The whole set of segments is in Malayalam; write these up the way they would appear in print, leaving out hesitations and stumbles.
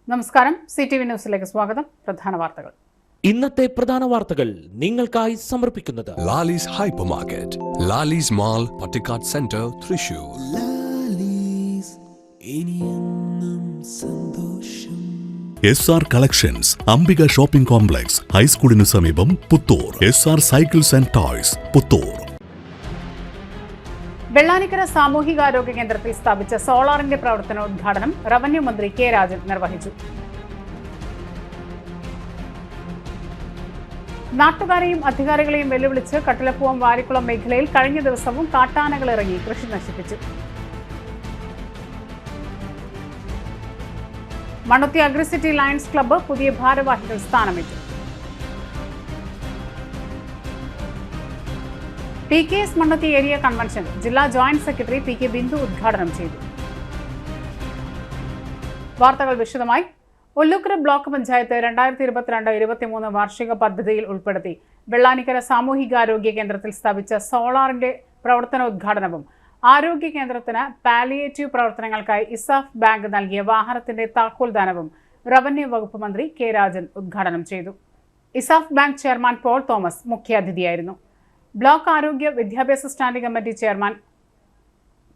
നമസ്കാരം, CTV ന്യൂസിലേക്ക് സ്വാഗതം. പ്രധാന വാർത്തകൾ. ഇന്നത്തെ പ്രധാന വാർത്തകൾ നിങ്ങൾക്കായി സമർപ്പിക്കുന്നത് Lalees hyper market, Lalees mall, Pattikkad centre, Thrissur. SR collections, Ambika shopping complex, ഹൈസ്കൂളിനു സമീപം, Puthur. SR cycles and toys, Puthur. Vellanikkara സാമൂഹികാരോഗ്യ കേന്ദ്രത്തിൽ സ്ഥാപിച്ച സോളാറിന്റെ പ്രവർത്തനോദ്ഘാടനം റവന്യൂ മന്ത്രി കെ രാജൻ നിർവഹിച്ചു. നാട്ടുകാരെയും അധികാരികളെയും വെല്ലുവിളിച്ച് കട്ടിലപ്പുവം വാരിക്കുളം മേഖലയിൽ കഴിഞ്ഞ ദിവസവും കാട്ടാനകൾ ഇറങ്ങി കൃഷി നശിപ്പിച്ചു. മണ്ണുത്തി അഗ്രിസിറ്റി ലയൺസ് ക്ലബ്ബ് പുതിയ ഭാരവാഹികൾ സ്ഥാനമേറ്റു. PKS മണ്ണുത്തി ഏരിയ കൺവെൻഷൻ ജില്ലാ ജോയിന്റ് സെക്രട്ടറി PK ബിന്ദു ഉദ്ഘാടനം ചെയ്തു. വാർത്തകൾ വിശദമായി. ഒല്ലൂക്കര ബ്ലോക്ക് പഞ്ചായത്ത് 2022-23 വാർഷിക പദ്ധതിയിൽ ഉൾപ്പെടുത്തി വെള്ളാനിക്കര സാമൂഹികാരോഗ്യ കേന്ദ്രത്തിൽ സ്ഥാപിച്ച സോളാറിന്റെ പ്രവർത്തനോദ്ഘാടനവും ആരോഗ്യ കേന്ദ്രത്തിന് പാലിയേറ്റീവ് പ്രവർത്തനങ്ങൾക്കായി ഇസാഫ് ബാങ്ക് നൽകിയ വാഹനത്തിന്റെ താക്കോൽദാനവും റവന്യൂ വകുപ്പ് മന്ത്രി കെ രാജൻ ഉദ്ഘാടനം ചെയ്തു. ഇസാഫ് ബാങ്ക് ചെയർമാൻ പോൾ തോമസ് മുഖ്യാതിഥിയായിരുന്നു. ബ്ലോക്ക് ആരോഗ്യ വിദ്യാഭ്യാസ standing committee chairman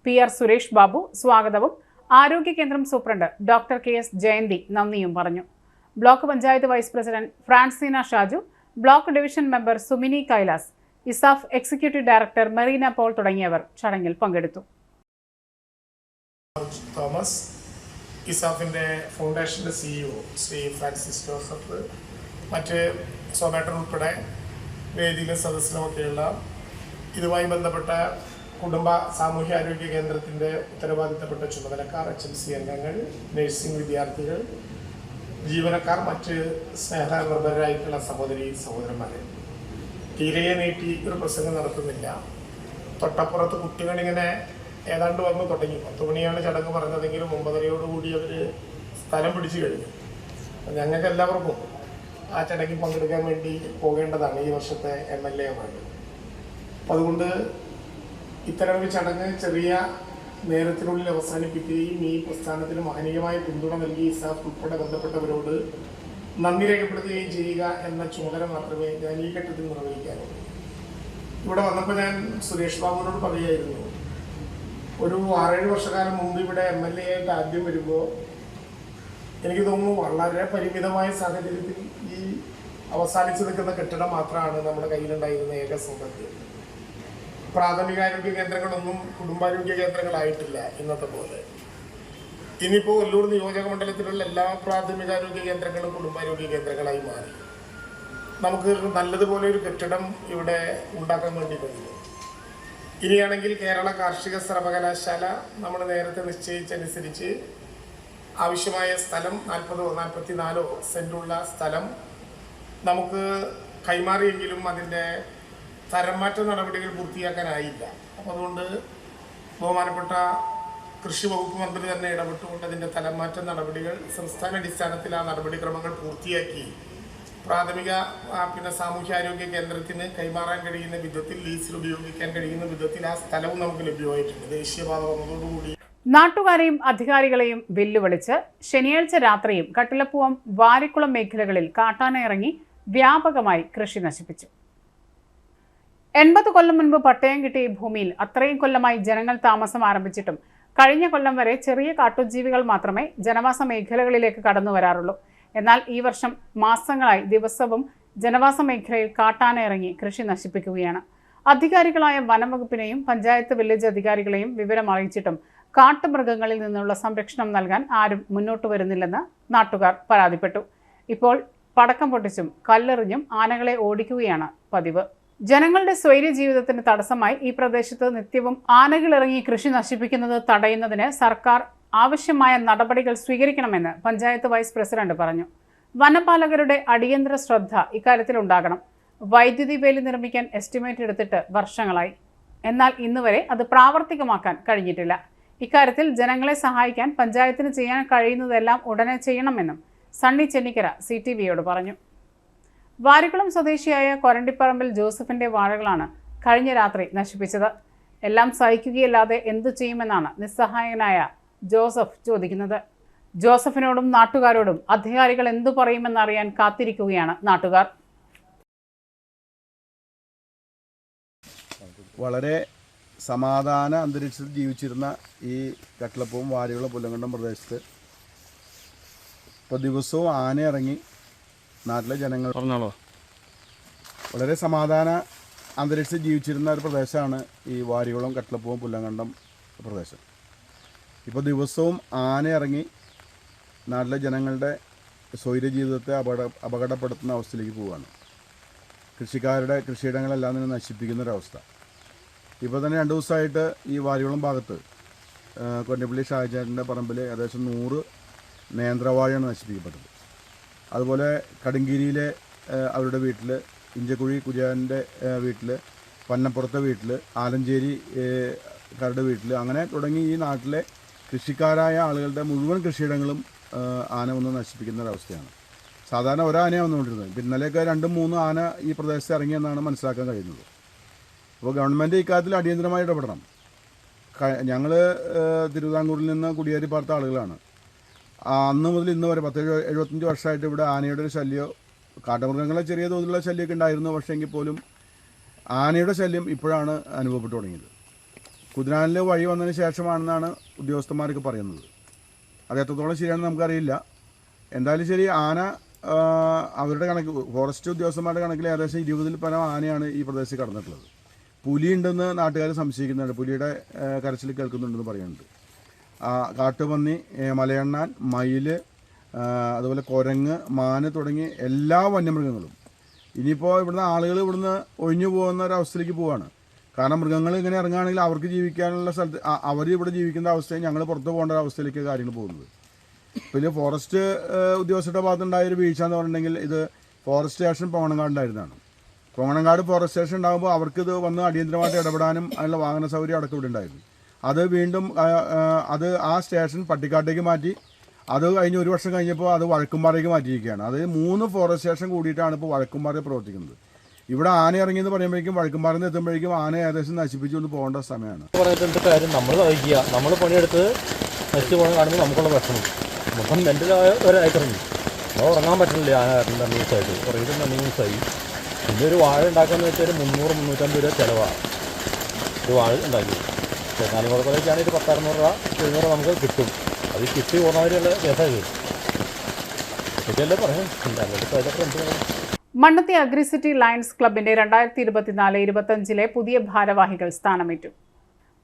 PR Suresh Babu സ്വാഗതവും ആരോഗ്യ കേന്ദ്രം സൂപ്രണ്ട് ഡോക്ടർ KS ജയന്തി നന്ദിയും പറഞ്ഞു. Block panchayat vice president Francina Shaju, block division member Sumini Kailas, ESAF executive director Merina Paul തുടങ്ങിയവർ ചടങ്ങിൽ പങ്കെടുത്തു. തോമസ്, ഇസാഫിന്റെ ഫൗണ്ടേഷന്റെ CEO ശ്രീ ഫ്രാൻസിസ് ജോസഫ്, മറ്റ് സോമേട്ടൻ ഉൾപ്പെടെ വേദിയിലെ സദസ്സിലുമൊക്കെയുള്ള ഇതുമായി ബന്ധപ്പെട്ട കുടുംബ സാമൂഹ്യാരോഗ്യ കേന്ദ്രത്തിൻ്റെ ഉത്തരവാദിത്തപ്പെട്ട ചുമതലക്കാർ, HMC അംഗങ്ങൾ, നഴ്സിംഗ് വിദ്യാർത്ഥികൾ, ജീവനക്കാർ, മറ്റ് സ്നേഹനിർഭരരായിട്ടുള്ള സഹോദരി സഹോദരന്മാരെ, തീരെ നീട്ടി ഒരു പ്രസംഗം നടത്തുന്നില്ല. തൊട്ടപ്പുറത്ത് കുട്ടികളിങ്ങനെ ഏതാണ്ട് വന്ന് തുടങ്ങി. 10 മണിയാണ് ചടങ്ങ് പറഞ്ഞതെങ്കിലും 9:30യോടുകൂടി അവർ സ്ഥലം പിടിച്ചു കഴിഞ്ഞു. ഞങ്ങൾക്ക് എല്ലാവർക്കും ആ ചടങ്ങിൽ പങ്കെടുക്കാൻ വേണ്ടി പോകേണ്ടതാണ് ഈ വർഷത്തെ MLA അവാർഡ്. അപ്പം അതുകൊണ്ട് ഇത്തരമൊരു ചടങ്ങ് ചെറിയ നേരത്തിനുള്ളിൽ അവസാനിപ്പിക്കുകയും ഈ പ്രസ്ഥാനത്തിന് മഹനീയമായ പിന്തുണ നൽകി ഇസാഫ് ഉൾപ്പെടെ ബന്ധപ്പെട്ടവരോട് നന്ദി രേഖപ്പെടുത്തുകയും ചെയ്യുക എന്ന ചുമതല മാത്രമേ ഞാൻ ഈ ഘട്ടത്തിൽ നിർവഹിക്കാനുള്ളൂ. ഇവിടെ വന്നപ്പോൾ ഞാൻ സുരേഷ് ബാബുവിനോട് പറയുമായിരുന്നു, ഒരു 6-7 വർഷക്കാലം മുമ്പ് ഇവിടെ MLA ആയിട്ട് ആദ്യം വരുമ്പോൾ എനിക്ക് തോന്നുന്നു വളരെ പരിമിതമായ സാഹചര്യത്തിൽ ഈ അവസാനിച്ചു നിൽക്കുന്ന കെട്ടിടം മാത്രമാണ് നമ്മുടെ കയ്യിലുണ്ടായിരുന്ന ഏക സൗകര്യം. പ്രാഥമികാരോഗ്യ കേന്ദ്രങ്ങളൊന്നും കുടുംബാരോഗ്യ കേന്ദ്രങ്ങളായിട്ടില്ല ഇന്നത്തെ പോലെ. ഇനിയിപ്പോൾ ഒല്ലൂർ നിയോജക മണ്ഡലത്തിലുള്ള എല്ലാ പ്രാഥമികാരോഗ്യ കേന്ദ്രങ്ങളും കുടുംബാരോഗ്യ കേന്ദ്രങ്ങളായി മാറി. നമുക്ക് നല്ലതുപോലെ ഒരു കെട്ടിടം ഇവിടെ ഉണ്ടാക്കാൻ വേണ്ടി കഴിയും. ഇനിയാണെങ്കിൽ കേരള കാർഷിക സർവകലാശാല നമ്മൾ നേരത്തെ നിശ്ചയിച്ചനുസരിച്ച് ആവശ്യമായ സ്ഥലം 40-44 സെൻറ്റുള്ള സ്ഥലം നമുക്ക് കൈമാറിയെങ്കിലും അതിൻ്റെ തരംമാറ്റ നടപടികൾ പൂർത്തിയാക്കാനായില്ല. അപ്പോൾ അതുകൊണ്ട് ബഹുമാനപ്പെട്ട കൃഷി വകുപ്പ് മന്ത്രി തന്നെ ഇടപെട്ടുകൊണ്ട് അതിൻ്റെ തലംമാറ്റ നടപടികൾ സംസ്ഥാന അടിസ്ഥാനത്തിൽ ആ നടപടിക്രമങ്ങൾ പൂർത്തിയാക്കി പ്രാഥമിക സാമൂഹ്യാരോഗ്യ കേന്ദ്രത്തിന് കൈമാറാൻ കഴിയുന്ന വിധത്തിൽ, ലീസിൽ ഉപയോഗിക്കാൻ കഴിയുന്ന വിധത്തിൽ ആ സ്ഥലവും നമുക്ക് ലഭ്യമായിട്ടുണ്ട്. ദേശീയപാത വന്നതോടുകൂടി നാട്ടുകാരെയും അധികാരികളെയും വെല്ലുവിളിച്ച് ശനിയാഴ്ച രാത്രിയും കട്ടിലപ്പുവം വാരിക്കുളം മേഖലകളിൽ കാട്ടാന ഇറങ്ങി വ്യാപകമായി കൃഷി നശിപ്പിച്ചു. 80 കൊല്ലം മുൻപ് പട്ടയം കിട്ടിയ ഈ ഭൂമിയിൽ അത്രയും കൊല്ലമായി ജനങ്ങൾ താമസം ആരംഭിച്ചിട്ടും കഴിഞ്ഞ കൊല്ലം വരെ ചെറിയ കാട്ടുജീവികൾ മാത്രമേ ജനവാസ മേഖലകളിലേക്ക് കടന്നു വരാറുള്ളൂ. എന്നാൽ ഈ വർഷം മാസങ്ങളായി ദിവസവും ജനവാസ മേഖലയിൽ കാട്ടാന ഇറങ്ങി കൃഷി നശിപ്പിക്കുകയാണ്. അധികാരികളായ വനംവകുപ്പിനെയും പഞ്ചായത്ത് വില്ലേജ് അധികാരികളെയും വിവരം അറിയിച്ചിട്ടും കാട്ടുമൃഗങ്ങളിൽ നിന്നുള്ള സംരക്ഷണം നൽകാൻ ആരും മുന്നോട്ട് വരുന്നില്ലെന്ന് നാട്ടുകാർ പരാതിപ്പെട്ടു. ഇപ്പോൾ പടക്കം പൊട്ടിച്ചും കല്ലെറിഞ്ഞും ആനകളെ ഓടിക്കുകയാണ് പതിവ്. ജനങ്ങളുടെ സ്വൈര്യ ജീവിതത്തിന് തടസ്സമായി ഈ പ്രദേശത്ത് നിത്യവും ആനകളിറങ്ങി കൃഷി നശിപ്പിക്കുന്നത് തടയുന്നതിന് സർക്കാർ ആവശ്യമായ നടപടികൾ സ്വീകരിക്കണമെന്ന് പഞ്ചായത്ത് വൈസ് പ്രസിഡന്റ് പറഞ്ഞു. വനപാലകരുടെ അടിയന്തര ശ്രദ്ധ ഇക്കാര്യത്തിൽ ഉണ്ടാകണം. വൈദ്യുതി വേലി നിർമ്മിക്കാൻ എസ്റ്റിമേറ്റ് എടുത്തിട്ട് വർഷങ്ങളായി. എന്നാൽ ഇന്നുവരെ അത് പ്രാവർത്തികമാക്കാൻ കഴിഞ്ഞിട്ടില്ല. ഇക്കാര്യത്തിൽ ജനങ്ങളെ സഹായിക്കാൻ പഞ്ചായത്തിന് ചെയ്യാൻ കഴിയുന്നതെല്ലാം ഉടനെ ചെയ്യണമെന്നും സണ്ണി ചെന്നിക്കര CTVയോട് പറഞ്ഞു. വാരിക്കുളം സ്വദേശിയായ കൊരണ്ടിപ്പറമ്പിൽ ജോസഫിന്റെ വാഴകളാണ് കഴിഞ്ഞ രാത്രി നശിപ്പിച്ചത്. എല്ലാം സഹിക്കുകയല്ലാതെ എന്തു ചെയ്യുമെന്നാണ് നിസ്സഹായനായ ജോസഫ് ചോദിക്കുന്നത്. ജോസഫിനോടും നാട്ടുകാരോടും അധികാരികൾ എന്തു പറയുമെന്നറിയാൻ കാത്തിരിക്കുകയാണ് നാട്ടുകാർ. വളരെ സമാധാന അന്തരീക്ഷത്തിൽ ജീവിച്ചിരുന്ന ഈ കട്ടിളപ്പവും വാരികുളം പുല്ലങ്കണ്ടം പ്രദേശത്ത് ഇപ്പോൾ ദിവസവും ആന ഇറങ്ങി നാട്ടിലെ ജനങ്ങൾ വളരെ സമാധാന അന്തരീക്ഷത്തിൽ ജീവിച്ചിരുന്ന ഒരു പ്രദേശമാണ് ഈ വാരികുളം കട്ടിളപ്പവും പുല്ലങ്കണ്ടം പ്രദേശം. ഇപ്പോൾ ദിവസവും ആന ഇറങ്ങി നാട്ടിലെ ജനങ്ങളുടെ സ്വൈര്യ ജീവിതത്തെ അപകടപ്പെടുത്തുന്ന അവസ്ഥയിലേക്ക് പോവുകയാണ്. കൃഷിക്കാരുടെ കൃഷിയിടങ്ങളെല്ലാം തന്നെ നശിപ്പിക്കുന്നൊരവസ്ഥ. ഇപ്പോൾ തന്നെ 2 ദിവസമായിട്ട് ഈ വാരികുളം ഭാഗത്ത് കൊന്നപ്പള്ളി ഷാജാൻ്റെ പറമ്പിൽ ഏകദേശം 100 നേന്ത്രവാഴയാണ് നശിപ്പിക്കപ്പെട്ടത്. അതുപോലെ കടുങ്കിരിയിലെ അവരുടെ വീട്ടിൽ, ഇഞ്ചക്കുഴി കുര്യാൻ്റെ വീട്ടിൽ, പന്നപ്പുറത്തെ വീട്ടിൽ, ആലഞ്ചേരി കാരുടെ വീട്ടിൽ, അങ്ങനെ തുടങ്ങി ഈ നാട്ടിലെ കൃഷിക്കാരായ ആളുകളുടെ മുഴുവൻ കൃഷിയിടങ്ങളും ആന വന്ന് നശിപ്പിക്കുന്ന ഒരവസ്ഥയാണ്. സാധാരണ ഒരാനയാണ് വന്നുകൊണ്ടിരുന്നത്. ഇന്നലെയൊക്കെ 2-3 ആന ഈ പ്രദേശത്ത് ഇറങ്ങിയെന്നാണ് മനസ്സിലാക്കാൻ കഴിയുന്നത്. അപ്പോൾ ഗവൺമെൻറ് ഇക്കാര്യത്തിൽ അടിയന്തരമായി ഇടപെടണം. ഞങ്ങൾ തിരുവിതാംകൂറിൽ നിന്ന് കുടിയേറി പാർത്ത ആളുകളാണ്. അന്ന് മുതൽ ഇന്ന് വരെ 70-75 വർഷമായിട്ട് ഇവിടെ ആനയുടെ ഒരു ശല്യം, കാട്ടുമൃഗങ്ങളെ ചെറിയ തോതിലുള്ള ശല്യമൊക്കെ ഉണ്ടായിരുന്നു. പക്ഷേ എങ്കിൽ പോലും ആനയുടെ ശല്യം ഇപ്പോഴാണ് അനുഭവപ്പെട്ടു തുടങ്ങിയത്. കുതിരാനിൽ വഴി വന്നതിന് ശേഷമാണെന്നാണ് ഉദ്യോഗസ്ഥന്മാരൊക്കെ പറയുന്നത്. അത് എത്രത്തോളം ശരിയാണെന്ന് നമുക്കറിയില്ല. എന്തായാലും ശരി, ആന അവരുടെ കണക്ക്, ഫോറസ്റ്റ് ഉദ്യോഗസ്ഥന്മാരുടെ കണക്കിൽ ഏകദേശം 20-ൽ പരം ആനയാണ് ഈ പ്രദേശത്ത് കടന്നിട്ടുള്ളത്. പുലിയുണ്ടെന്ന് നാട്ടുകാർ സംശയിക്കുന്നുണ്ട്. പുലിയുടെ കരച്ചിൽ കേൾക്കുന്നുണ്ടെന്ന് പറയുന്നുണ്ട്. കാട്ടുപന്നി, മലയണ്ണാൻ, മയിൽ, അതുപോലെ കുരങ്ങ്, മാന് തുടങ്ങി എല്ലാ വന്യമൃഗങ്ങളും. ഇനിയിപ്പോൾ ഇവിടുന്ന് ആളുകൾ ഇവിടുന്ന് ഒഴിഞ്ഞു പോകുന്ന ഒരവസ്ഥയിലേക്ക് പോവുകയാണ്. കാരണം മൃഗങ്ങൾ ഇങ്ങനെ ഇറങ്ങുകയാണെങ്കിൽ അവർക്ക് ജീവിക്കാനുള്ള സ്ഥലത്ത്, അവർ ഇവിടെ ജീവിക്കുന്ന അവസ്ഥയും ഞങ്ങൾ പുറത്ത് പോകേണ്ട ഒരവസ്ഥയിലേക്ക് കാര്യങ്ങൾ പോകുന്നത്. പിന്നെ ഫോറസ്റ്റ് ഉദ്യോഗസ്ഥരുടെ ഭാഗത്തുണ്ടായൊരു വീഴ്ച എന്ന് പറഞ്ഞിട്ടുണ്ടെങ്കിൽ ഇത് ഫോറസ്റ്റ് സ്റ്റേഷൻ പോങ്ങണങ്കാടുണ്ടായിരുന്നതാണ്. പോങ്ങണങ്കാട് ഫോറസ്റ്റ് സ്റ്റേഷൻ ഉണ്ടാകുമ്പോൾ അവർക്കിത് വന്ന് അടിയന്തരമായിട്ട് ഇടപെടാനും അതിനുള്ള വാഹന സൗകര്യം അടക്കം ഇവിടെ ഉണ്ടായിരുന്നു. അത് വീണ്ടും അത് ആ സ്റ്റേഷൻ പട്ടിക്കാട്ടേക്ക് മാറ്റി. അത് കഴിഞ്ഞ് 1 വർഷം കഴിഞ്ഞപ്പോൾ അത് വഴക്കുംപാറയ്ക്ക് മാറ്റിയിരിക്കുകയാണ്. അത് 3 ഫോറസ്റ്റ് സ്റ്റേഷൻ കൂടിയിട്ടാണ് ഇപ്പോൾ വഴക്കുംപാറ പ്രവർത്തിക്കുന്നത്. ഇവിടെ ആന ഇറങ്ങിയെന്ന് പറയുമ്പോഴേക്കും വഴക്കുംപാറയിൽ നിന്ന് എത്തുമ്പോഴേക്കും ആന ഏകദേശം നശിപ്പിച്ചുകൊണ്ട് പോകേണ്ട സമയമാണ്. പറഞ്ഞിട്ട് കാര്യം നമ്മൾ സഹിക്കുക, നമ്മൾ പണിയെടുത്ത് നശിച്ചു പോകാൻ കാണുമ്പോൾ നമുക്കുള്ള പ്രശ്നം മൊത്തം മെൻ്റലായ ഒരായിട്ടിറങ്ങി. നമ്മൾ ഉറങ്ങാൻ പറ്റുന്നില്ല. ആന കാരണം ന്യൂസായിട്ട് കുറേ ന്യൂസായി. പിന്നെ ഒരു വാഴ ഉണ്ടാക്കാമെന്ന് വെച്ചാൽ 300-350 രൂപ ചിലവാണ് ഒരു വാഴ ഉണ്ടാക്കി. 4 കുഴപ്പത്തിലേക്കാണെങ്കിൽ ഒരു 10-600 രൂപ 700 നമുക്ക് കിട്ടും. അത് കിട്ടി പോകുന്നവരുള്ള കേസായി ഇതല്ലേ പറയാം. മണ്ണത്തി അഗ്രിസിറ്റി ലയൺസ് ക്ലബിന്റെ 2024-25 പുതിയ ഭാരവാഹികൾ സ്ഥാനമേറ്റു.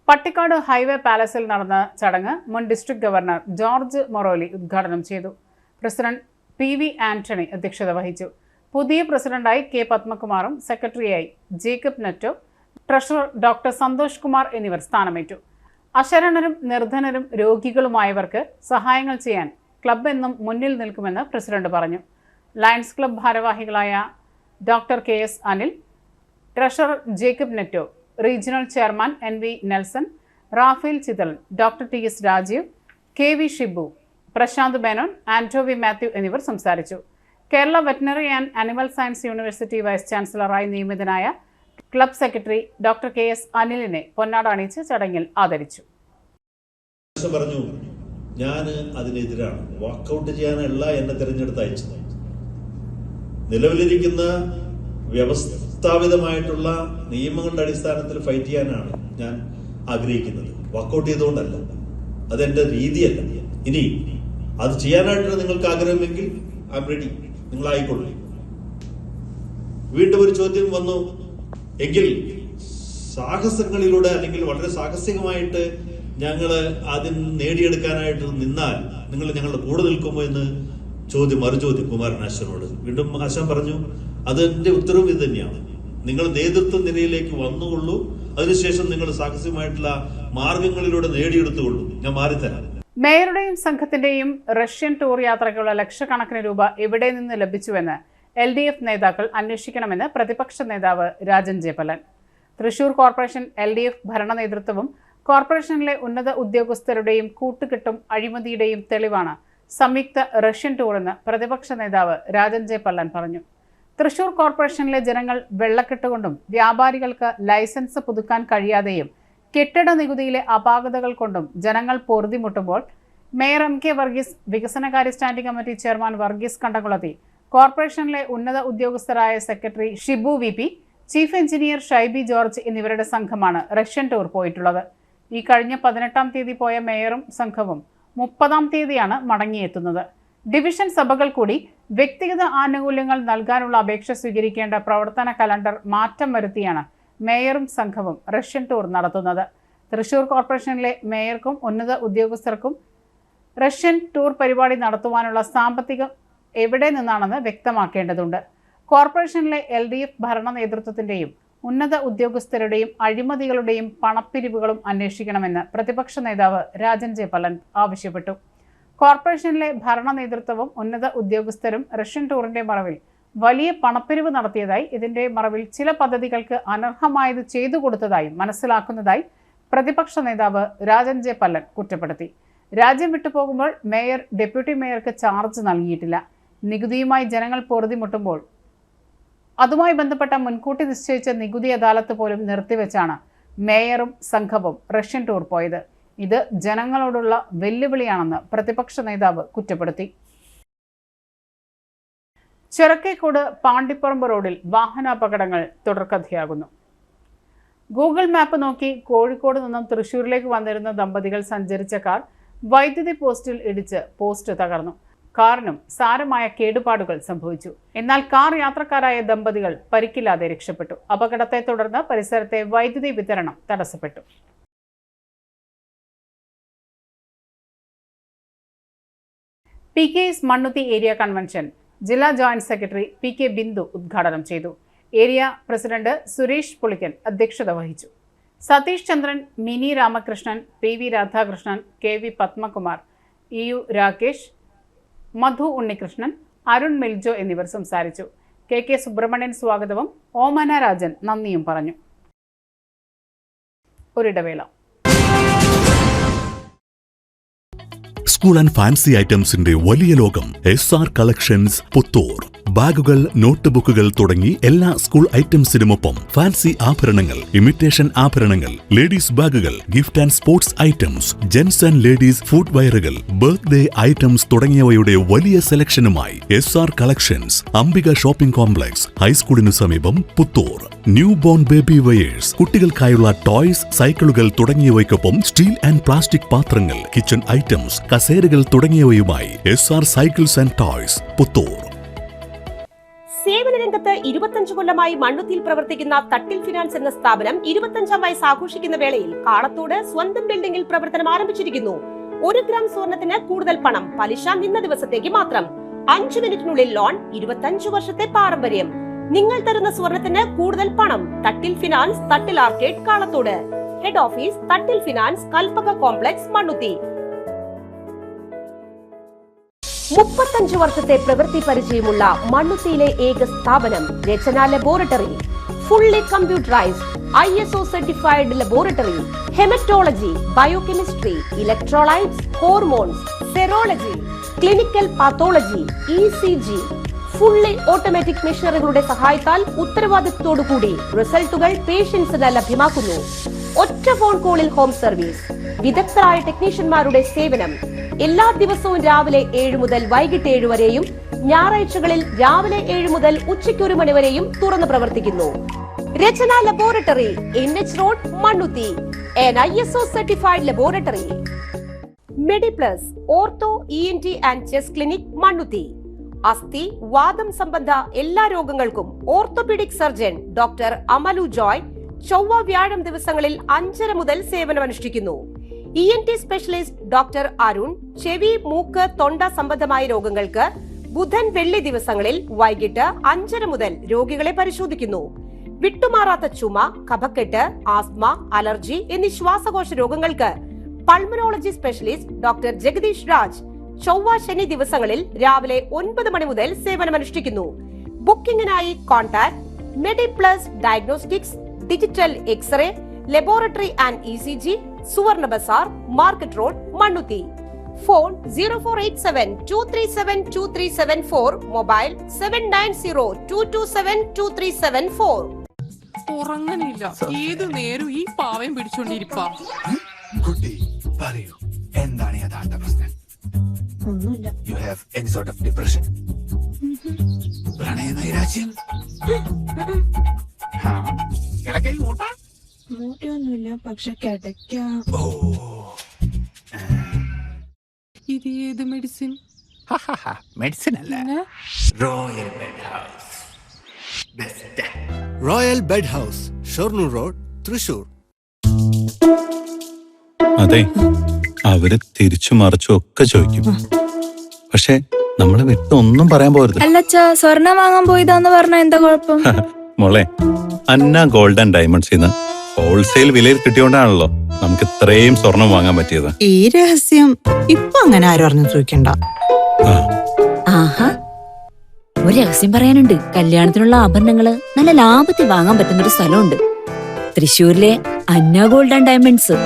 പട്ടിക്കാട് ഹൈവേ പാലസിൽ നടന്ന ചടങ്ങ് മുൻ ഡിസ്ട്രിക്ട് ഗവർണർ ജോർജ് മൊറോലി ഉദ്ഘാടനം ചെയ്തു. പ്രസിഡന്റ് PV ആന്റണി അധ്യക്ഷത വഹിച്ചു. പുതിയ പ്രസിഡന്റായി K പത്മകുമാറും സെക്രട്ടറിയായി ജേക്കബ് നെറ്റോ, ട്രഷറർ ഡോക്ടർ സന്തോഷ് കുമാർ എന്നിവർ സ്ഥാനമേറ്റു. അശരണരും നിർധനരും രോഗികളുമായവർക്ക് സഹായങ്ങൾ ചെയ്യാൻ ക്ലബ് എന്നും മുന്നിൽ നിൽക്കുമെന്ന് പ്രസിഡന്റ് പറഞ്ഞു. ലയൺസ് ക്ലബ് ഭാരവാഹികളായ doctor KS Anil, treasurer Jacob Netto, regional chairman NV Nelson, Raphael Chithal, doctor TS Rajeev, KV Shibu, Prashanth Menon, Antovi Mathew എന്നിവർ സംസാരിച്ചു. Kerala veterinary and animal science university vice ചാൻസലറായി നിയമിതനായ ക്ലബ് സെക്രട്ടറി ഡോക്ടർ KS അനിലിനെ പൊന്നാട അണിയിച്ച് ചടങ്ങിൽ ആദരിച്ചു. പറഞ്ഞു, ഞാൻ അതിനെതിരാണ്. വാക്കൗട്ട് ചെയ്യാനല്ല എന്നെ തിരഞ്ഞെടുത്ത് അയച്ചത്. നിലവിലിരിക്കുന്ന വ്യവസ്ഥാപിതമായിട്ടുള്ള നിയമങ്ങളുടെ അടിസ്ഥാനത്തിൽ ഫൈറ്റ് ചെയ്യാനാണ് ഞാൻ ആഗ്രഹിക്കുന്നത്. വാക്കൗട്ട് ചെയ്തുകൊണ്ടല്ല. അതെന്റെ രീതിയല്ല. ഇനി അത് ചെയ്യാനായിട്ട് നിങ്ങൾക്ക് ആഗ്രഹമെങ്കിൽ ഐ എം റെഡി. നിങ്ങളായിക്കൊള്ളു. വീണ്ടും ഒരു ചോദ്യം വന്നു, എങ്കിൽ സാഹസങ്ങളിലൂടെ അല്ലെങ്കിൽ വളരെ സാഹസികമായിട്ട് ഞങ്ങൾ അതിന് നേടിയെടുക്കാനായിട്ട് നിന്നാൽ നിങ്ങൾ ഞങ്ങളുടെ കൂടെ നിൽക്കുമോ എന്ന് മറുചോദ്യം കുമാരൻ ആശാനോട്. വീണ്ടും ആശാൻ പറഞ്ഞു, അതിന്റെ ഉത്തരവും ഇത് തന്നെയാണ്. നിങ്ങൾ നേതൃത്വ നിലയിലേക്ക് വന്നുകൊള്ളൂ, അതിനുശേഷം നിങ്ങൾ സാഹസികമായിട്ടുള്ള മാർഗങ്ങളിലൂടെ നേടിയെടുത്തുകൊള്ളൂ, ഞാൻ മാറിത്തരാം. മേയറുടെയും സംഘത്തിന്റെയും റഷ്യൻ ടൂർ യാത്രയ്ക്കുള്ള ലക്ഷക്കണക്കിന് രൂപ എവിടെ നിന്ന് ലഭിച്ചുവെന്ന് LDF നേതാക്കൾ അന്വേഷിക്കണമെന്ന് പ്രതിപക്ഷ നേതാവ് രാജൻ ജയപ്പലൻ. തൃശൂർ കോർപ്പറേഷൻ LDF ഭരണ നേതൃത്വവും കോർപ്പറേഷനിലെ ഉന്നത ഉദ്യോഗസ്ഥരുടെയും കൂട്ടുകെട്ടും അഴിമതിയുടെയും തെളിവാണ് സംയുക്ത റഷ്യൻ ടൂറെന്ന് പ്രതിപക്ഷ നേതാവ് രാജൻ ജെ പല്ലൻ പറഞ്ഞു. തൃശൂർ കോർപ്പറേഷനിലെ ജനങ്ങൾ വെള്ളക്കെട്ടുകൊണ്ടും വ്യാപാരികൾക്ക് ലൈസൻസ് പുതുക്കാൻ കഴിയാതെയും കെട്ടിട നികുതിയിലെ അപാകതകൾ കൊണ്ടും ജനങ്ങൾ പൊറുതിമുട്ടുമ്പോൾ മേയർ എം കെ വർഗീസ്, വികസനകാര്യ standing committee chairman Varghese Kandakulathi, കോർപ്പറേഷനിലെ ഉന്നത ഉദ്യോഗസ്ഥരായ secretary Shibu V P., chief engineer Shaibi George എന്നിവരുടെ സംഘമാണ് റഷ്യൻ ടൂർ പോയിട്ടുള്ളത്. ഈ കഴിഞ്ഞ 18-ാം തീയതി പോയ മേയറും സംഘവും 30-ാം തീയതിയാണ് മടങ്ങിയെത്തുന്നത്. ഡിവിഷൻ സഭകൾ കൂടി വ്യക്തിഗത ആനുകൂല്യങ്ങൾ നൽകാനുള്ള അപേക്ഷ സ്വീകരിക്കേണ്ട പ്രവർത്തന കലണ്ടർ മാറ്റം വരുത്തിയാണ് മേയറും സംഘവും റഷ്യൻ ടൂർ നടത്തുന്നത്. തൃശൂർ കോർപ്പറേഷനിലെ മേയർക്കും ഉന്നത ഉദ്യോഗസ്ഥർക്കും റഷ്യൻ ടൂർ പരിപാടി നടത്തുവാനുള്ള സാമ്പത്തികം എവിടെ നിന്നാണെന്ന് വ്യക്തമാക്കേണ്ടതുണ്ട്. കോർപ്പറേഷനിലെ LDF ഭരണ നേതൃത്വത്തിന്റെയും ഉന്നത ഉദ്യോഗസ്ഥരുടെയും അഴിമതികളുടെയും പണപ്പിരിവുകളും അന്വേഷിക്കണമെന്ന് പ്രതിപക്ഷ നേതാവ് രാജൻ ജെ പല്ലൻ ആവശ്യപ്പെട്ടു. കോർപ്പറേഷനിലെ ഭരണ നേതൃത്വവും ഉന്നത ഉദ്യോഗസ്ഥരും റഷ്യൻ ടൂറിന്റെ മറവിൽ വലിയ പണപ്പിരിവ് നടത്തിയതായി, ഇതിന്റെ മറവിൽ ചില പദ്ധതികൾക്ക് അനർഹമായത് ചെയ്തു കൊടുത്തതായും മനസ്സിലാക്കുന്നതായി പ്രതിപക്ഷ നേതാവ് രാജൻ ജെ പല്ലൻ കുറ്റപ്പെടുത്തി. രാജ്യം വിട്ടുപോകുമ്പോൾ മേയർ ഡെപ്യൂട്ടി മേയർക്ക് ചാർജ് നൽകിയിട്ടില്ല. നികുതിയുമായി ജനങ്ങൾ പൊറുതിമുട്ടുമ്പോൾ അതുമായി ബന്ധപ്പെട്ട മുൻകൂട്ടി നിശ്ചയിച്ച നികുതി അദാലത്ത് പോലും നിർത്തിവെച്ചാണ് മേയറും സംഘവും റഷ്യൻ ടൂർ പോയത്. ഇത് ജനങ്ങളോടുള്ള വെല്ലുവിളിയാണെന്ന് പ്രതിപക്ഷ നേതാവ് കുറ്റപ്പെടുത്തി. ചിറക്കേക്കോട് പാണ്ടിപ്പറമ്പ് റോഡിൽ വാഹനാപകടങ്ങൾ തുടർക്കഥയാകുന്നു. ഗൂഗിൾ മാപ്പ് നോക്കി കോഴിക്കോട് നിന്നും തൃശൂരിലേക്ക് വന്നിരുന്ന ദമ്പതികൾ സഞ്ചരിച്ച കാർ വൈദ്യുതി പോസ്റ്റിൽ ഇടിച്ച് പോസ്റ്റ് തകർന്നു. കാറിനും സാരമായ കേടുപാടുകൾ സംഭവിച്ചു. എന്നാൽ കാർ യാത്രക്കാരായ ദമ്പതികൾ പരിക്കില്ലാതെ രക്ഷപ്പെട്ടു. അപകടത്തെ തുടർന്ന് പരിസരത്തെ വൈദ്യുതി വിതരണം തടസ്സപ്പെട്ടു. PKS മണ്ണുത്തി ഏരിയ കൺവെൻഷൻ ജില്ലാ ജോയിന്റ് സെക്രട്ടറി PK ബിന്ദു ഉദ്ഘാടനം ചെയ്തു. ഏരിയ പ്രസിഡന്റ് സുരേഷ് പുളിക്കൻ അധ്യക്ഷത വഹിച്ചു. Satheesh Chandran, Mini Ramakrishnan, PV Radhakrishnan, KV Padmakumar, EU Rakesh, Madhu Unnikrishnan, Arun Miljo എന്നിവർ സംസാരിച്ചു. KK സുബ്രഹ്മണ്യൻ സ്വാഗതവും ഓമന രാജൻ നന്ദിയും പറഞ്ഞു. ഒരിടവേള. സ്കൂൾ ആൻഡ് ഫാൻസി ഐറ്റംസിന്റെ വലിയ ലോകം SR കളക്ഷൻസ് പുത്തൂർ. ബാഗുകൾ, നോട്ട് ബുക്കുകൾ തുടങ്ങി എല്ലാ സ്കൂൾ ഐറ്റംസിനുമൊപ്പം ഫാൻസി ആഭരണങ്ങൾ, ഇമിറ്റേഷൻ ആഭരണങ്ങൾ, ലേഡീസ് ബാഗുകൾ, gift and sports items, gents and ladies ഫുഡ് വെയറുകൾ, ബർത്ത്ഡേ ഐറ്റംസ് തുടങ്ങിയവയുടെ വലിയ സെലക്ഷനുമായി SR collections, Ambika shopping complex, ഹൈസ്കൂളിനു സമീപം, Puthur. New born baby wears, കുട്ടികൾക്കായുള്ള ടോയ്സ്, സൈക്കിളുകൾ തുടങ്ങിയവയ്ക്കൊപ്പം സ്റ്റീൽ ആൻഡ് പ്ലാസ്റ്റിക് പാത്രങ്ങൾ, കിച്ചൺ ഐറ്റംസ്, കസേരകൾ തുടങ്ങിയവയുമായി SR cycles and toys, Puthur. സേവന രംഗത്ത് 25 കൊല്ലമായി മണ്ണുത്തിയിൽ പ്രവർത്തിക്കുന്ന തട്ടിൽ ഫിനാൻസ് എന്ന സ്ഥാപനം 25-ാം വയസ്സ് ആഘോഷിക്കുന്ന വേളയിൽ കാളത്തോട് സ്വന്തം ബിൽഡിംഗിൽ പ്രവർത്തനം ആരംഭിച്ചിരിക്കുന്നു. 1 ഗ്രാം സ്വർണത്തിന് കൂടുതൽ പണം, പലിശ നിന്ന ദിവസത്തേക്ക് മാത്രം, 5 മിനിറ്റിനുള്ളിൽ ലോൺ, 25 വർഷത്തെ പാരമ്പര്യം. നിങ്ങൾ തരുന്ന സ്വർണത്തിന് കൂടുതൽ പണം. Thattil finance, Thattil arcade, Kalathode. Head office Thattil finance, Kalpaka complex, Mannuthy. 35 വർഷത്തെ പ്രവൃത്തി പരിചയമുള്ള മണ്ണുത്തിയിലെ ഏക സ്ഥാപനം Rachana laboratory. Fully computerised, ISO certified laboratory. Haematology, biochemistry, electrolytes, hormones, serology, clinical pathology, ECG. Fully automatic മെഷീനറികളുടെ സഹായത്താൽ ഉത്തരവാദിത്തത്തോടുകൂടി റിസൾട്ടുകൾ പേഷ്യൻസിന് ലഭ്യമാക്കുന്നു. ഒറ്റ ഫോൺ കോളിൽ ഹോം സർവീസ്. വിദഗ്ധരായ ടെക്നീഷ്യന്മാരുടെ സേവനം. എല്ലാ ദിവസവും രാവിലെ 7 മുതൽ വൈകിട്ട് 7 വരെയും ഞായറാഴ്ചകളിൽ രാവിലെ 7 മുതൽ ഉച്ചയ്ക്ക് 1 മണി വരെയും തുറന്നു പ്രവർത്തിക്കുന്നു. Rachana laboratory, NH road, Mannuthy. ISO certified laboratory. Mediplus ortho, ENT and chest clinic, Mannuthy. അസ്ഥി, വാദം സംബന്ധ എല്ലാ രോഗങ്ങൾക്കും orthopaedic surgeon doctor Amalu Joy ചൊവ്വ വ്യാഴം ദിവസങ്ങളിൽ 5:30 മുതൽ സേവനമനുഷ്ഠിക്കുന്നു. ENT സ്പെഷ്യലിസ്റ്റ് ഡോക്ടർ അരുൺ ചെവി, മൂക്ക്, തൊണ്ട സംബന്ധമായ രോഗങ്ങൾക്ക് ബുധൻ, വെള്ളി ദിവസങ്ങളിൽ വൈകിട്ട് 5:30 മുതൽ രോഗികളെ പരിശോധിക്കുന്നു. വിട്ടുമാറാത്ത ചുമ, കഫക്കെട്ട്, ആസ്മ, അലർജി എന്നീ ശ്വാസകോശ രോഗങ്ങൾക്ക് pulmonology specialist doctor Jagadeesh Raj ചൊവ്വ, ശനി ദിവസങ്ങളിൽ രാവിലെ 9 മണി മുതൽ സേവനമനുഷ്ഠിക്കുന്നു. ബുക്കിംഗിനായി contact Mediplus diagnostics, digital X-ray, laboratory and ECG, Suvarna Bazaar, market road, Mannuthy. Phone 0487-237-2374, mobile 790227-2374. ഉറങ്ങനില്ല, ഏതു നേരം ഈ പാവം പിടിച്ചോണ്ടിരിപ്പാ. കുട്ടി പറയൂ, എന്താണ് യഥാർത്ഥ പ്രശ്നം? ഒന്നുമില്ല. You have any sort of depression? പ്രണയ നൈരാശ്യം? മൂട്ടയൊന്നുമില്ല, പക്ഷെ കിടക്കാം. ഓ, ഇത് ഏത് മെഡിസിൻ? മെഡിസിൻ അല്ല, royal bed house. Best royal bed house, Shoranur road, Thrissur. അതെ, അവര് തിരിച്ചു മറിച്ചും ഒക്കെ ചോദിക്കും. പക്ഷെ നമ്മളെ വിട്ട് ഒന്നും പറയാൻ പോരുത്. അല്ലച്ചാ, സ്വർണം വാങ്ങാൻ പോയതാന്ന് പറഞ്ഞ എന്താ കുഴപ്പം? മോളെ, അന്ന ഗോൾഡ് ആൻഡ് ഡയമണ്ട്സിന്ന് ഹോൾസെയിൽ വിലയിൽ കിട്ടിയോണ്ടാണല്ലോ നമുക്ക് ഇത്രയും സ്വർണം വാങ്ങാൻ പറ്റിയത്. ഈ രഹസ്യം ഇപ്പൊ അങ്ങനെ ആരും അറിഞ്ഞു ചോദിക്കണ്ട. ആഹാ, ഒരു രഹസ്യം പറയാനുണ്ട്. കല്യാണത്തിനുള്ള ആഭരണങ്ങള് നല്ല ലാഭത്തിൽ വാങ്ങാൻ പറ്റുന്ന ഒരു സ്ഥലമുണ്ട്. തൃശ്ശൂരിലെ അന്ന ഗോൾഡ് ആൻഡ് ഡയമണ്ട്സ്.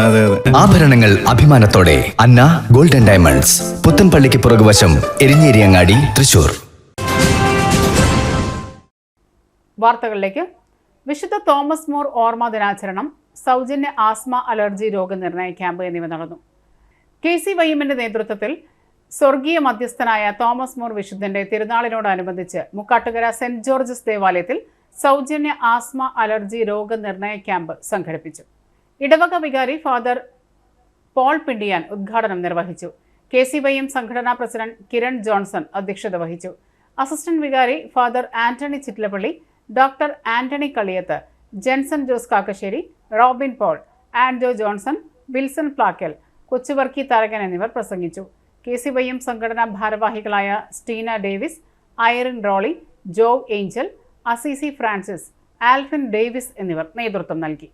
അതെ അതെ. ആഭരണങ്ങൾ അഭിമാനത്തോടെ അന്ന ഗോൾഡൻ ഡയമണ്ട്സ്, പുത്തൻപള്ളിക്ക് പുറകുവശം, എരിഞ്ഞേരിയങ്ങാടി, തൃശൂർ. വാർത്തകളിലേക്ക്. വിശുദ്ധ തോമസ് മോർ ഓർമ്മ ദിനാചരണം, സൗജന്യ ആസ്മ അലർജി രോഗനിർണയ ക്യാമ്പ് എന്നിവ നടന്നു. KCYMന്റെ നേതൃത്വത്തിൽ സ്വർഗീയ മധ്യസ്ഥനായ തോമസ് മോർ വിശുദ്ധന്റെ തിരുനാളിനോടനുബന്ധിച്ച് മുക്കാട്ടുകര സെന്റ് ജോർജസ് ദേവാലയത്തിൽ സൗജന്യ ആസ്മ അലർജി രോഗനിർണയ ക്യാമ്പ് സംഘടിപ്പിച്ചു. ഇടവക വികാരി ഫാദർ പോൾ പിണ്ടിയാൻ ഉദ്ഘാടനം നിർവഹിച്ചു. KCYM സംഘടനാ പ്രസിഡന്റ് കിരൺ ജോൺസൺ അധ്യക്ഷത വഹിച്ചു. അസിസ്റ്റന്റ് വികാരി ഫാദർ ആന്റണി ചിറ്റ്ലപ്പള്ളി, ഡോക്ടർ ആന്റണി കളിയത്ത്, ജെൻസൺ ജോസ് കാക്കശ്ശേരി, റോബിൻ പോൾ, ആൻഡോ ജോൺസൺ, വിൽസൺ പ്ലാക്കൽ, കൊച്ചുവർക്കി താരകൻ എന്നിവർ പ്രസംഗിച്ചു. KCYM സംഘടനാ ഭാരവാഹികളായ സ്റ്റീന ഡേവിസ്, ഐറിൻ റോളി, ജോവ് ഏഞ്ചൽ, അസീസി ഫ്രാൻസിസ്, ആൽഫിൻ ഡേവിസ് എന്നിവർ നേതൃത്വം നൽകി.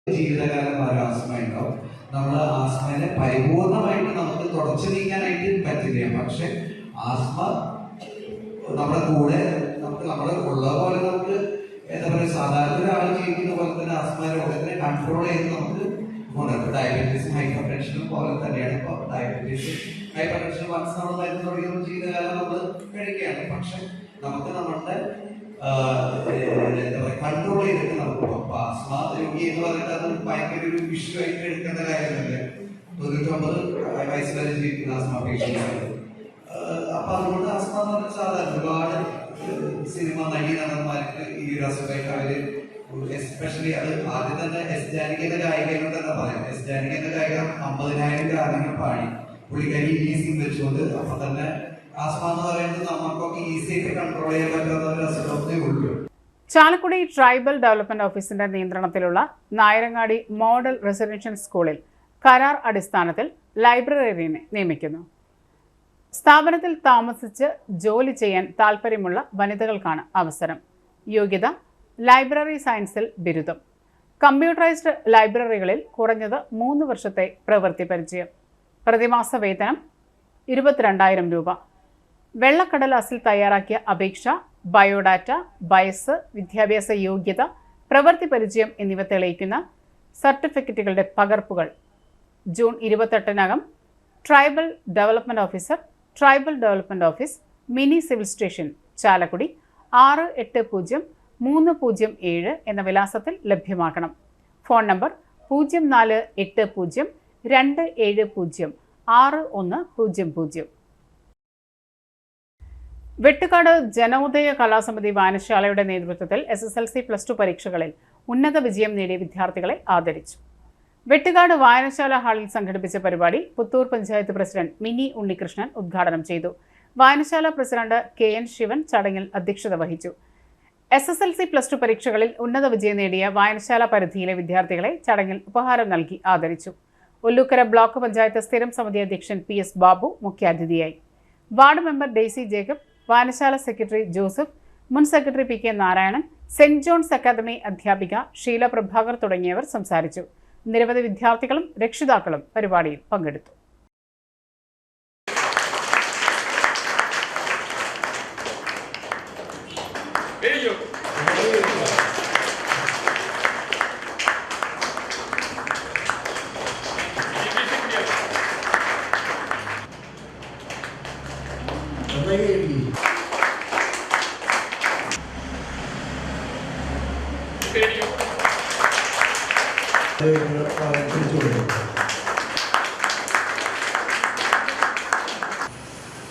ജീവിതകാലം ഒരു ആസ്മ ഉണ്ടാവും. നമ്മൾ ആസ്മനെ പരിപൂർണമായിട്ട് നമുക്ക് തുടച്ചു നീക്കാനായിട്ട് പറ്റില്ല. പക്ഷെ ആസ്മ നമ്മുടെ കൂടെ നമ്മുടെ ഉള്ള പോലെ നമുക്ക് എന്താ പറയുക, സാധാരണ ഒരാൾ ജീവിക്കുന്ന പോലെ തന്നെ ആസ്മ രോഗത്തിനെ കൺട്രോൾ ചെയ്ത് നമുക്ക് കൊണ്ടുവരും. ഡയബറ്റീസും ഹൈപ്പർ ടെൻഷനും പോലെ തന്നെയാണ്. ഇപ്പോൾ ഡയബറ്റീസ് ഹൈപ്പർ ടെൻഷൻ വൺസ് നമ്മൾ മരുന്ന് തുടങ്ങിയ ജീവിതകാലം നമ്മൾ കഴിക്കുകയാണ്. പക്ഷെ നമുക്ക് നമ്മുടെ എന്താ പറയുക, കൺട്രോൾ ചെയ്തിട്ട് നമുക്ക് ആസ്മ രോഗി എന്ന് പറഞ്ഞിട്ട് അത് ഭയങ്കര ഒരു ഇഷ്യൂ ആയിട്ട് എടുക്കേണ്ട കാര്യമല്ല. 99 വയസ്സ് വരെ ജീവിക്കുന്ന ആസ്മ പേഷ്യൻസ്. അപ്പൊ അതുകൊണ്ട് ആസ്മ എന്ന് പറഞ്ഞാൽ സാധാരണ ഒരുപാട് സിനിമ നടന്മാർക്ക് ഈ ഒരു അസുഖമായിട്ട് അവര്, എസ്പെഷ്യലി അത് ആദ്യം തന്നെ എസ് ജാനകി എന്ന ഗായികയോട് തന്നെ പറയാം. എസ് ജാനകി എന്ന ഗായിക 50,000 ഗാനങ്ങൾ പാടി പുള്ളിക്കാരി ഈസി വെച്ചുകൊണ്ട്. അപ്പൊ തന്നെ ആസ്മ എന്ന് പറയുന്നത് നമുക്കൊക്കെ ഈസി ആയിട്ട് കൺട്രോൾ ചെയ്യാൻ പറ്റാത്ത ഒരു അസുഖമേ ഉള്ളൂ. ചാലക്കുടി ട്രൈബൽ ഡെവലപ്മെന്റ് ഓഫീസിന്റെ നിയന്ത്രണത്തിലുള്ള നായരങ്ങാടി മോഡൽ റെസിഡൻഷ്യൽ സ്കൂളിൽ കരാർ അടിസ്ഥാനത്തിൽ ലൈബ്രറിയനെ നിയമിക്കുന്നു. സ്ഥാപനത്തിൽ താമസിച്ച് ജോലി ചെയ്യാൻ താൽപ്പര്യമുള്ള വനിതകൾക്കാണ് അവസരം. യോഗ്യത ലൈബ്രറി സയൻസിൽ ബിരുദം. കമ്പ്യൂട്ടറൈസ്ഡ് ലൈബ്രറികളിൽ കുറഞ്ഞത് 3 വർഷത്തെ പ്രവൃത്തി പരിചയം. പ്രതിമാസ വേതനം 22,000 രൂപ. വെള്ളക്കടലാസിൽ തയ്യാറാക്കിയ അപേക്ഷ, ബയോഡാറ്റ, വയസ്സ്, വിദ്യാഭ്യാസ യോഗ്യത, പ്രവൃത്തി പരിചയം എന്നിവ തെളിയിക്കുന്ന സർട്ടിഫിക്കറ്റുകളുടെ പകർപ്പുകൾ ജൂൺ 28-നകം tribal development office, mini civil station, Chalakudy 680307 എന്ന വിലാസത്തിൽ ലഭ്യമാക്കണം. Phone number 048027061000. വെട്ടുകാട് ജനോദയ കലാസമിതി വായനശാലയുടെ നേതൃത്വത്തിൽ SSLC+2 പരീക്ഷകളിൽ ഉന്നത വിജയം നേടിയ വിദ്യാർത്ഥികളെ ആദരിച്ചു. വെട്ടുകാട് വായനശാല ഹാളിൽ സംഘടിപ്പിച്ച പരിപാടി പുത്തൂർ പഞ്ചായത്ത് പ്രസിഡന്റ് മിനി ഉണ്ണികൃഷ്ണൻ ഉദ്ഘാടനം ചെയ്തു. വായനശാല പ്രസിഡന്റ് KN ശിവൻ ചടങ്ങിൽ അധ്യക്ഷത വഹിച്ചു. SSLC+2 പരീക്ഷകളിൽ ഉന്നത വിജയം നേടിയ വായനശാല പരിധിയിലെ വിദ്യാർത്ഥികളെ ചടങ്ങിൽ ഉപഹാരം നൽകി ആദരിച്ചു. ഒല്ലൂക്കര ബ്ലോക്ക് പഞ്ചായത്ത് സ്ഥിരം സമിതി അധ്യക്ഷൻ PS ബാബു മുഖ്യാതിഥിയായി. വാർഡ് മെമ്പർ ഡെയ്സി ജേക്കബ്, വായനശാല സെക്രട്ടറി ജോസഫ്, മുൻ secretary PK Narayanan, saint John's academy അധ്യാപിക ഷീല പ്രഭാകർ തുടങ്ങിയവർ സംസാരിച്ചു. നിരവധി വിദ്യാർത്ഥികളും രക്ഷിതാക്കളും പരിപാടിയിൽ പങ്കെടുത്തു.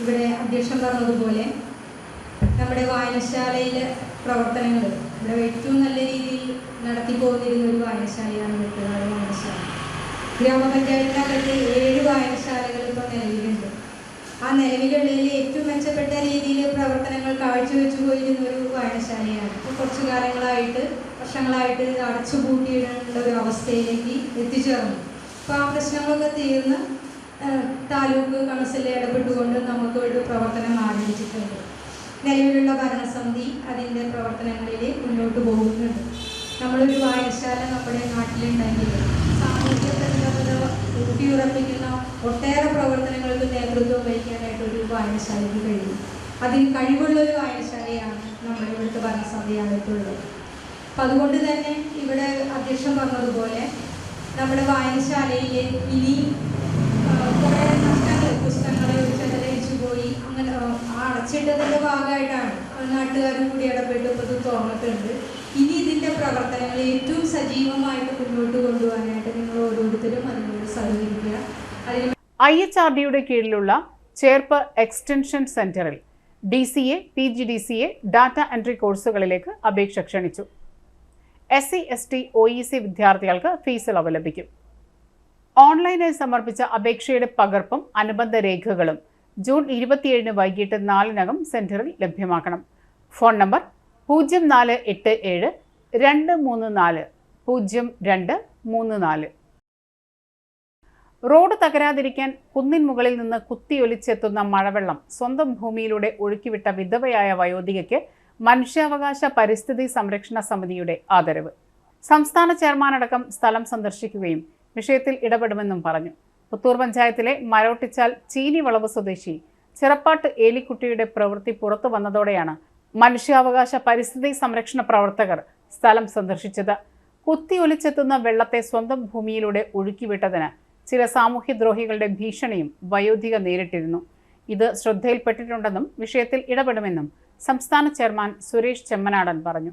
ഇവിടെ അധ്യക്ഷൻ പറഞ്ഞതുപോലെ നമ്മുടെ വായനശാലയിലെ പ്രവർത്തനങ്ങൾ ഇവിടെ ഏറ്റവും നല്ല രീതിയിൽ നടത്തിപ്പോന്നിരുന്ന ഒരു വായനശാലയാണ് വെട്ടുകാട് വായനശാല. ഗ്രാമപഞ്ചായത്തിനകത്ത് 7 വായനശാലകൾ ഇപ്പോൾ നിലവിലുണ്ട്. ആ നിലവിലുള്ളതിൽ ഏറ്റവും മെച്ചപ്പെട്ട രീതിയിൽ പ്രവർത്തനങ്ങൾ കാഴ്ചവെച്ചു പോയിരുന്ന ഒരു വായനശാലയാണ്. ഇപ്പോൾ കുറച്ചു വർഷങ്ങളായിട്ട് ഇത് അടച്ചുപൂട്ടിയിടേണ്ട ഒരു അവസ്ഥയിലേക്ക് എത്തിച്ചേർന്നു. അപ്പോൾ ആ പ്രശ്നങ്ങളൊക്കെ തീർന്ന് താലൂക്ക് കൗൺസിലിൽ ഇടപെട്ടുകൊണ്ട് നമുക്ക് ഒരു പ്രവർത്തനം ആരംഭിച്ചിട്ടുണ്ട്. നിലവിലുള്ള ഭരണസമിതി അതിൻ്റെ പ്രവർത്തനങ്ങളിൽ മുന്നോട്ട് പോകുന്നുണ്ട്. നമ്മളൊരു വായനശാല നമ്മുടെ നാട്ടിലുണ്ടെങ്കിൽ സാമൂഹ്യ പ്രതിബദ്ധത ഊട്ടിയുറപ്പിക്കുന്ന ഒട്ടേറെ പ്രവർത്തനങ്ങൾക്ക് നേതൃത്വം വഹിക്കാനായിട്ട് ഒരു വായനശാലയ്ക്ക് കഴിയും. അതിന് കഴിവുള്ളൊരു വായനശാലയാണ് നമ്മുടെ ഇവിടുത്തെ ഭരണസമിതിയായിട്ടുള്ളത്. അപ്പം അതുകൊണ്ട് തന്നെ ഇവിടെ അധ്യക്ഷൻ പറഞ്ഞതുപോലെ നമ്മുടെ വായനശാലയിൽ ഇനി കുറേ പുസ്തകങ്ങൾ ചെലവഴിച്ചു പോയി. അങ്ങനെ അടച്ചിട്ടതിൻ്റെ ഭാഗമായിട്ടാണ് നാട്ടുകാരും കൂടി ഇടപെട്ട് ഇപ്പോൾ ഇത് തുറന്നിട്ടുണ്ട്. ഇനി ഇതിൻ്റെ പ്രവർത്തനങ്ങൾ ഏറ്റവും സജീവമായിട്ട് മുന്നോട്ട് കൊണ്ടുപോകാനായിട്ട് നിങ്ങൾ ഓരോരുത്തരും അതിനോട് സഹകരിക്കുക. അതിന് IHRDയുടെ കീഴിലുള്ള ചേർപ്പ് എക്സ്റ്റൻഷൻ സെന്ററിൽ DCA, PGDCA, ഡാറ്റ എൻട്രി കോഴ്സുകളിലേക്ക് അപേക്ഷ ക്ഷണിച്ചു. SC, ST, OEC വിദ്യാർത്ഥികൾക്ക് ഫീസ് ഇളവ് ലഭിക്കും. ഓൺലൈനായി സമർപ്പിച്ച അപേക്ഷയുടെ പകർപ്പും അനുബന്ധ രേഖകളും ജൂൺ 27 വൈകിട്ട് 4-നകം സെന്ററിൽ ലഭ്യമാക്കണം. Phone number 0487 234 0234. റോഡ് തകരാതിരിക്കാൻ കുന്നിൻ മുകളിൽ നിന്ന് കുത്തിയൊലിച്ചെത്തുന്ന മഴവെള്ളം സ്വന്തം ഭൂമിയിലൂടെ ഒഴുക്കിവിട്ട വിധവയായ വയോധികയ്ക്ക് മനുഷ്യാവകാശ പരിസ്ഥിതി സംരക്ഷണ സമിതിയുടെ ആദരവ്. സംസ്ഥാന ചെയർമാനടക്കം സ്ഥലം സന്ദർശിക്കുകയും വിഷയത്തിൽ ഇടപെടുമെന്നും പറഞ്ഞു. പുത്തൂർ പഞ്ചായത്തിലെ മരോട്ടിച്ചാൽ ചീനിവളവ് സ്വദേശി ചിറപ്പാട്ട് ഏലിക്കുട്ടിയുടെ പ്രവൃത്തി പുറത്തു വന്നതോടെയാണ് മനുഷ്യാവകാശ പരിസ്ഥിതി സംരക്ഷണ പ്രവർത്തകർ സ്ഥലം സന്ദർശിച്ചത്. കുത്തിയൊലിച്ചെത്തുന്ന വെള്ളത്തെ സ്വന്തം ഭൂമിയിലൂടെ ഒഴുക്കിവിട്ടതിന് ചില സാമൂഹ്യദ്രോഹികളുടെ ഭീഷണിയും വയോധിക നേരിട്ടിരുന്നു. ഇത് ശ്രദ്ധയിൽപ്പെട്ടിട്ടുണ്ടെന്നും വിഷയത്തിൽ ഇടപെടുമെന്നും സംസ്ഥാന ചെയർമാൻ സുരേഷ് ചെമ്മനാടൻ പറഞ്ഞു.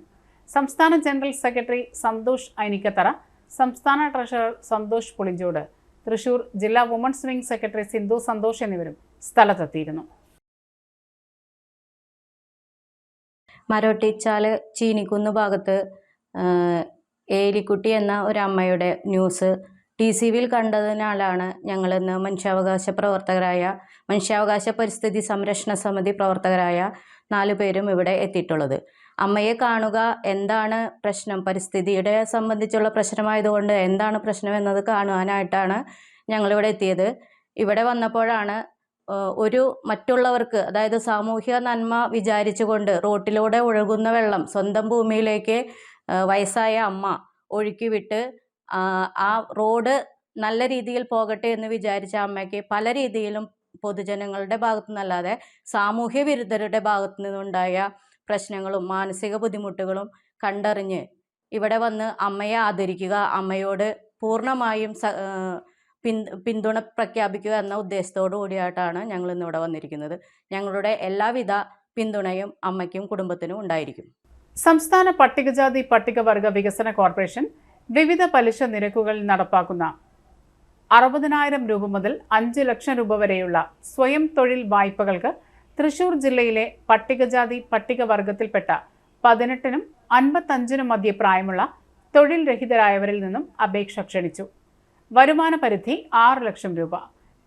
സംസ്ഥാന ജനറൽ സെക്രട്ടറി സന്തോഷ് ഐനിക്കത്തറ, സംസ്ഥാന ട്രഷറർ സന്തോഷ് പുളിഞ്ചോട്, തൃശൂർ ജില്ലാ women's wing secretary Sindhu Santhosh എന്നിവരും സ്ഥലത്തെത്തിയിരുന്നു. മരോട്ടിച്ചാല് ചീനിക്കുന്ന് ഭാഗത്ത് ഏലിക്കുട്ടി എന്ന ഒരു അമ്മയുടെ ന്യൂസ് TCVയിൽ കണ്ടതിനാലാണ് ഞങ്ങളിന്ന് മനുഷ്യാവകാശ പരിസ്ഥിതി സംരക്ഷണ സമിതി പ്രവർത്തകരായ 4 പേരും ഇവിടെ എത്തിയിട്ടുള്ളത്. അമ്മയെ കാണുക, എന്താണ് പ്രശ്നം, പരിസ്ഥിതിയുടെ സംബന്ധിച്ചുള്ള പ്രശ്നമായതുകൊണ്ട് എന്താണ് പ്രശ്നം എന്നത് കാണുവാനായിട്ടാണ് ഞങ്ങളിവിടെ എത്തിയത്. ഇവിടെ വന്നപ്പോഴാണ് മറ്റുള്ളവർക്ക്, അതായത് സാമൂഹ്യ നന്മ വിചാരിച്ചുകൊണ്ട് റോട്ടിലൂടെ ഒഴുകുന്ന വെള്ളം സ്വന്തം ഭൂമിയിലേക്ക് വയസ്സായ അമ്മ ഒഴുക്കിവിട്ട് ആ റോഡ് നല്ല രീതിയിൽ പോകട്ടെ എന്ന് വിചാരിച്ച അമ്മയ്ക്ക് പല രീതിയിലും പൊതുജനങ്ങളുടെ ഭാഗത്തു നിന്നല്ലാതെ സാമൂഹ്യ വിരുദ്ധരുടെ ഭാഗത്തു നിന്നുണ്ടായ പ്രശ്നങ്ങളും മാനസിക ബുദ്ധിമുട്ടുകളും കണ്ടറിഞ്ഞ് ഇവിടെ വന്ന് അമ്മയെ ആദരിക്കുക, അമ്മയോട് പൂർണ്ണമായും പിന്തുണ പ്രഖ്യാപിക്കുക എന്ന ഉദ്ദേശത്തോടു കൂടിയായിട്ടാണ് ഞങ്ങൾ ഇന്നിവിടെ വന്നിരിക്കുന്നത്. ഞങ്ങളുടെ എല്ലാവിധ പിന്തുണയും അമ്മയ്ക്കും കുടുംബത്തിനും ഉണ്ടായിരിക്കും. സംസ്ഥാന പട്ടികജാതി പട്ടികവർഗ വികസന കോർപ്പറേഷൻ വിവിധ പലിശ നിരക്കുകളിൽ നടപ്പാക്കുന്ന 60,000 രൂപ മുതൽ 5 ലക്ഷം രൂപ വരെയുള്ള സ്വയം തൊഴിൽ വായ്പകൾക്ക് തൃശൂർ ജില്ലയിലെ പട്ടികജാതി പട്ടികവർഗത്തിൽപ്പെട്ട 18-നും 55-നും മധ്യ പ്രായമുള്ള തൊഴിൽ രഹിതരായവരിൽ നിന്നും അപേക്ഷ ക്ഷണിച്ചു. വരുമാന പരിധി 6 ലക്ഷം രൂപ.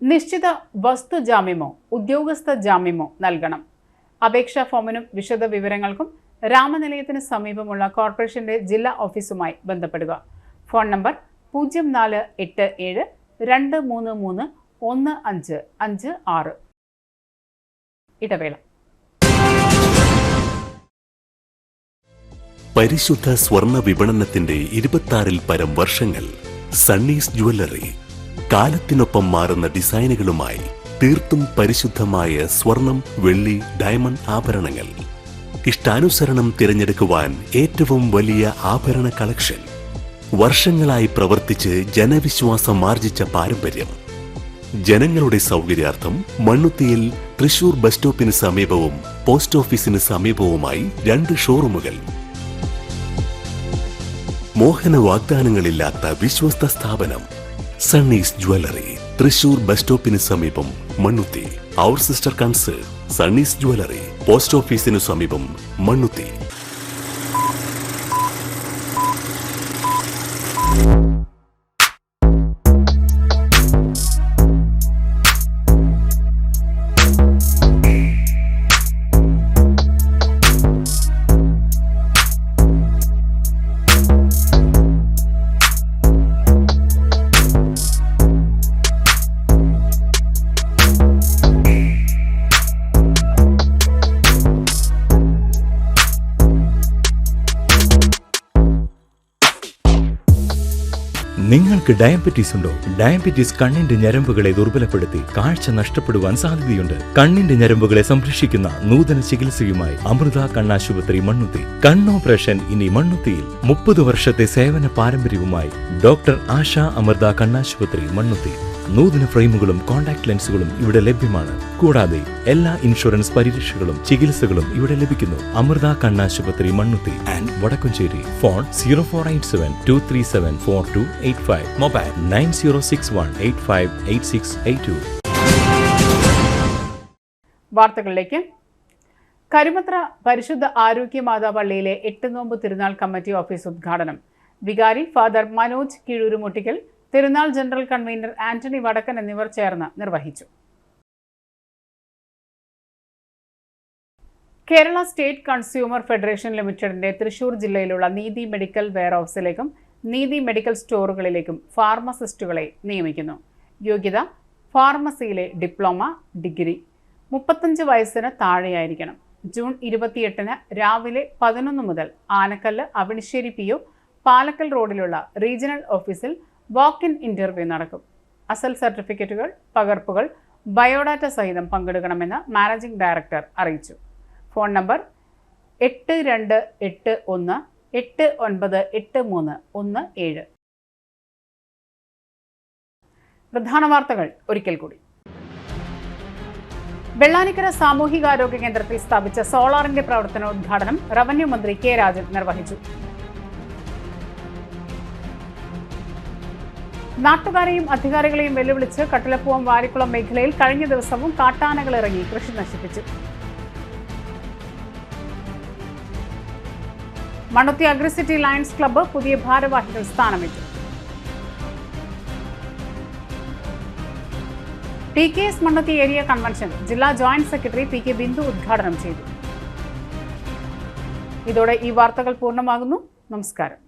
നിശ്ചിത വസ്തു ജാമ്യമോ ഉദ്യോഗസ്ഥ ജാമ്യമോ നൽകണം. അപേക്ഷാ ഫോമിനും വിശദ വിവരങ്ങൾക്കും രാമനിലയത്തിന് സമീപമുള്ള കോർപ്പറേഷന്റെ ജില്ലാ ഓഫീസുമായി ബന്ധപ്പെടുക. Phone number 0487 233 1556. ഇടവേള. പരിശുദ്ധ സ്വർണ്ണ വിപണനത്തിന്റെ 26-ൽ പരം വർഷങ്ങൾ. സണ്ണീസ് ജ്വല്ലറി കാലത്തിനൊപ്പം മാറുന്ന ഡിസൈനുകളുമായി തീർത്തും പരിശുദ്ധമായ സ്വർണം, വെള്ളി, ഡയമണ്ട് ആഭരണങ്ങൾ. ഇഷ്ടാനുസരണം തിരഞ്ഞെടുക്കുവാൻ ഏറ്റവും വലിയ ആഭരണ കളക്ഷൻ. വർഷങ്ങളായി പ്രവർത്തിച്ച് ജനവിശ്വാസം ആർജിച്ച പാരമ്പര്യം. ജനങ്ങളുടെ സൗകര്യാർത്ഥം മണ്ണുത്തിയിൽ തൃശൂർ ബസ് സ്റ്റോപ്പിന് സമീപവും പോസ്റ്റ് ഓഫീസിന് സമീപവുമായി 2 ഷോറൂമുകൾ. മോഹന വാഗ്ദാനങ്ങളില്ലാത്ത വിശ്വസ്ത സ്ഥാപനം സണ്ണീസ് ജ്വല്ലറി, തൃശൂർ ബസ് സ്റ്റോപ്പിന് സമീപം, മണ്ണുത്തി. അവർ സിസ്റ്റർ കൺസേൺ സണ്ണീസ് ജ്വല്ലറി, പോസ്റ്റ് ഓഫീസിനു സമീപം, മണ്ണുത്തി. നിങ്ങൾക്ക് ഡയബറ്റീസ് ഉണ്ടോ? ഡയബറ്റീസ് കണ്ണിന്റെ ഞരമ്പുകളെ ദുർബലപ്പെടുത്തി കാഴ്ച നഷ്ടപ്പെടുവാൻ സാധ്യതയുണ്ട്. കണ്ണിന്റെ ഞരമ്പുകളെ സംരക്ഷിക്കുന്ന നൂതന ചികിത്സയുമായി അമൃത കണ്ണാശുപത്രി, മണ്ണുത്തി. കണ്ണോപ്പറേഷൻ ഇനി മണ്ണുത്തിയിൽ. 30 വർഷത്തെ സേവന പാരമ്പര്യവുമായി ഡോക്ടർ ആശ അമൃത കണ്ണാശുപത്രി, മണ്ണുത്തി. നൂതന ഫ്രെയിമുകളും കോൺടാക്ട് ലെൻസുകളും ഇവിടെ ലഭ്യമാണ്. കൂടാതെ എല്ലാ ഇൻഷുറൻസ് പരിരക്ഷകളും ചികിത്സകളും ഇവിടെ ലഭിക്കുന്നു. അമൃത കണ്ണാശുപത്രി, Mannuthy and Vadakkumchery. Phone 0487237485. Mobile 9061858682. വാർത്തകളിലേക്ക്. കരുമത്ര പരിശുദ്ധ ആരോഗ്യമാതാ പള്ളിയിലെ 8 നോമ്പ് തിരുനാൾ കമ്മിറ്റി ഓഫീസ് ഉദ്ഘാടനം വികാരി ഫാദർ മനോജ് കീഴൂരുമുട്ടിക്കൽ, തിരുനാൾ ജനറൽ കൺവീനർ ആന്റണി വടക്കൻ എന്നിവർ ചേർന്ന് നിർവഹിച്ചു. കേരള സ്റ്റേറ്റ് കൺസ്യൂമർ ഫെഡറേഷൻ ലിമിറ്റഡിന്റെ തൃശൂർ ജില്ലയിലുള്ള നീതി മെഡിക്കൽ വെയർഹൌസിലേക്കും നീതി മെഡിക്കൽ സ്റ്റോറുകളിലേക്കും ഫാർമസിസ്റ്റുകളെ നിയമിക്കുന്നു. യോഗ്യത ഫാർമസിയിലെ ഡിപ്ലോമ, ഡിഗ്രി. 35 വയസ്സിന് താഴെയായിരിക്കണം. ജൂൺ 28 രാവിലെ 11 മുതൽ ആനക്കല്ല് അവിണിശ്ശേരി PO പാലക്കൽ റോഡിലുള്ള റീജിയണൽ ഓഫീസിൽ വാക്ക്-ഇൻ ഇന്റർവ്യൂ നടക്കും. അസൽ സർട്ടിഫിക്കറ്റുകൾ, പകർപ്പുകൾ, ബയോഡാറ്റ സഹിതം പങ്കെടുക്കണമെന്ന് മാനേജിംഗ് ഡയറക്ടർ അറിയിച്ചു. Phone number 8281898317. പ്രധാന വാർത്തകൾ ഒരിക്കൽ കൂടി. വെള്ളാനിക്കര സാമൂഹികാരോഗ്യ കേന്ദ്രത്തിൽ സ്ഥാപിച്ച സോളാറിന്റെ പ്രവർത്തനോദ്ഘാടനം റവന്യൂ മന്ത്രി കെ രാജൻ നിർവഹിച്ചു. നാട്ടുകാരെയും അധികാരികളെയും വെല്ലുവിളിച്ച് കട്ടിലപ്പുവം വാരിക്കുളം മേഖലയിൽ കഴിഞ്ഞ ദിവസവും കാട്ടാനകൾ ഇറങ്ങി കൃഷി നശിപ്പിച്ചു. മണ്ണുത്തി അഗ്രിസിറ്റി ലയൺസ് ക്ലബ്ബ് പുതിയ ഭാരവാഹികൾ സ്ഥാനമേറ്റു. PKS മണ്ണുത്തി ഏരിയ കൺവെൻഷൻ ജില്ലാ ജോയിന്റ് സെക്രട്ടറി PK ബിന്ദു ഉദ്ഘാടനം ചെയ്തു. ഇതോടെ ഈ വാർത്തകൾ പൂർണ്ണമാകുന്നു. നമസ്കാരം.